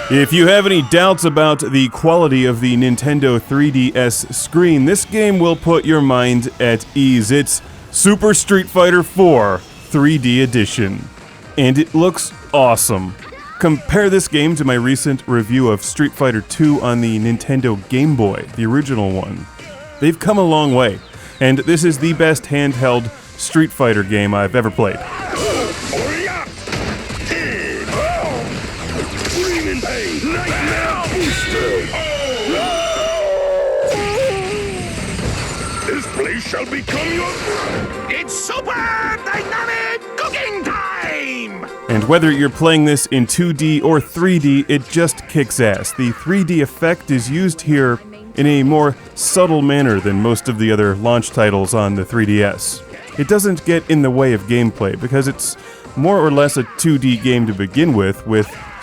If you have any doubts about the quality of the Nintendo 3DS screen, this game will put your mind at ease. It's Super Street Fighter 4 3D Edition, and it looks awesome. Compare this game to my recent review of Street Fighter 2 on the Nintendo Game Boy, the original one. They've come a long way, and this is the best handheld Street Fighter game I've ever played. This place shall become your... It's super dynamic cooking time! And whether you're playing this in 2D or 3D, it just kicks ass. The 3D effect is used here in a more subtle manner than most of the other launch titles on the 3DS. It doesn't get in the way of gameplay because it's more or less a 2D game to begin with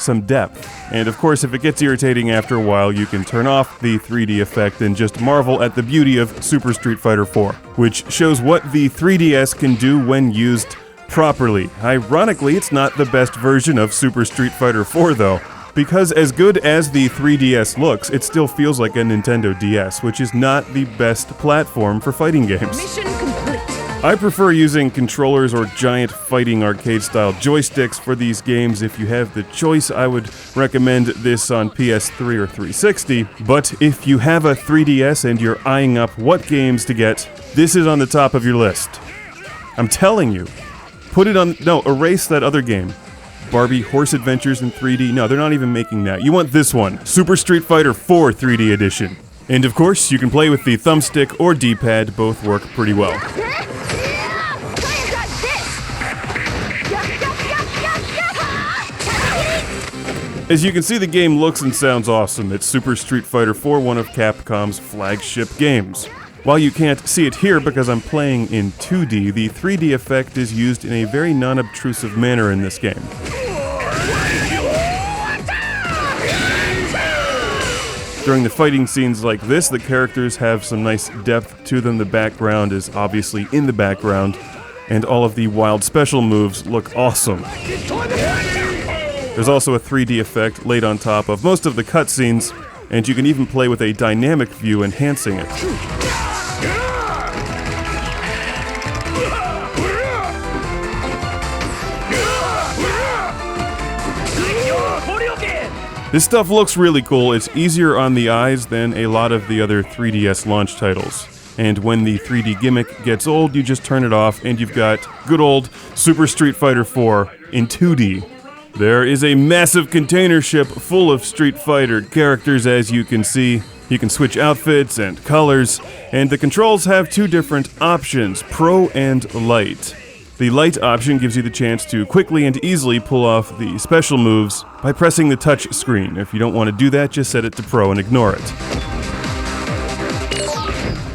some depth. And of course, if it gets irritating after a while, you can turn off the 3D effect and just marvel at the beauty of Super Street Fighter 4, which shows what the 3DS can do when used properly. Ironically, it's not the best version of Super Street Fighter 4 though, because as good as the 3DS looks, it still feels like a Nintendo DS, which is not the best platform for fighting games. Mission complete. I prefer using controllers or giant fighting arcade-style joysticks for these games. If you have the choice, I would recommend this on PS3 or 360, but if you have a 3DS and you're eyeing up what games to get, this is on the top of your list. I'm telling you. Put it on... No, erase that other game. Barbie Horse Adventures in 3D. No, they're not even making that. You want this one. Super Street Fighter 4 3D Edition. And of course, you can play with the thumbstick or D-pad. Both work pretty well. As you can see, the game looks and sounds awesome. It's Super Street Fighter 4, one of Capcom's flagship games. While you can't see it here because I'm playing in 2D, the 3D effect is used in a very non-obtrusive manner in this game. During the fighting scenes like this, the characters have some nice depth to them. The background is obviously in the background, and all of the wild special moves look awesome. There's also a 3D effect laid on top of most of the cutscenes, and you can even play with a dynamic view enhancing it. This stuff looks really cool. It's easier on the eyes than a lot of the other 3DS launch titles. And when the 3D gimmick gets old, you just turn it off and you've got good old Super Street Fighter 4 in 2D. There is a massive container ship full of Street Fighter characters, as you can see. You can switch outfits and colors, and the controls have two different options, Pro and Light. The Light option gives you the chance to quickly and easily pull off the special moves by pressing the touch screen. If you don't want to do that, just set it to Pro and ignore it.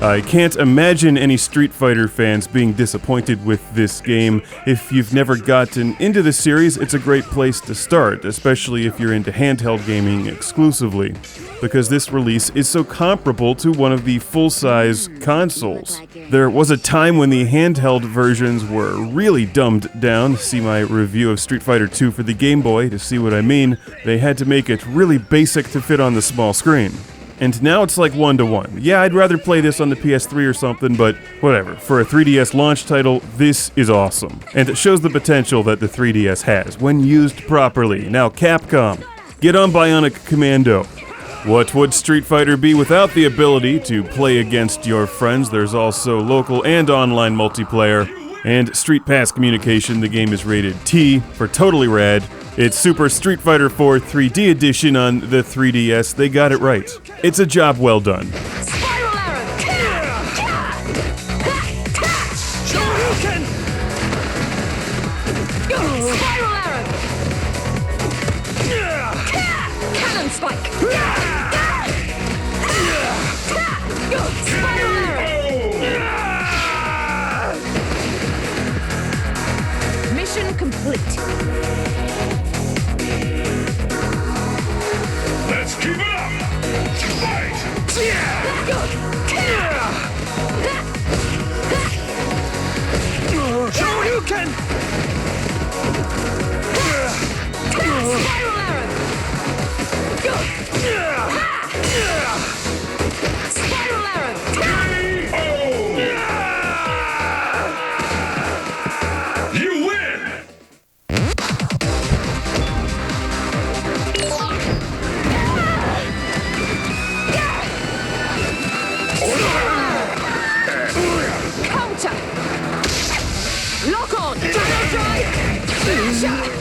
I can't imagine any Street Fighter fans being disappointed with this game. If you've never gotten into the series, it's a great place to start, especially if you're into handheld gaming exclusively, because this release is so comparable to one of the full-size consoles. There was a time when the handheld versions were really dumbed down. See my review of Street Fighter 2 for the Game Boy to see what I mean. They had to make it really basic to fit on the small screen. And now it's like 1-to-1. Yeah, I'd rather play this on the PS3 or something, but whatever. For a 3DS launch title, this is awesome. And it shows the potential that the 3DS has, when used properly. Now, Capcom, get on Bionic Commando. What would Street Fighter be without the ability to play against your friends? There's also local and online multiplayer. And Street Pass communication, the game is rated T for totally rad. It's Super Street Fighter 4 3D Edition on the 3DS. They got it right. It's a job well done. Spiral arrow. Shoryuken! Spiral arrow. Cannon spike. Spiral arrow. Mission complete. Let's keep it up! Fight! Gotcha!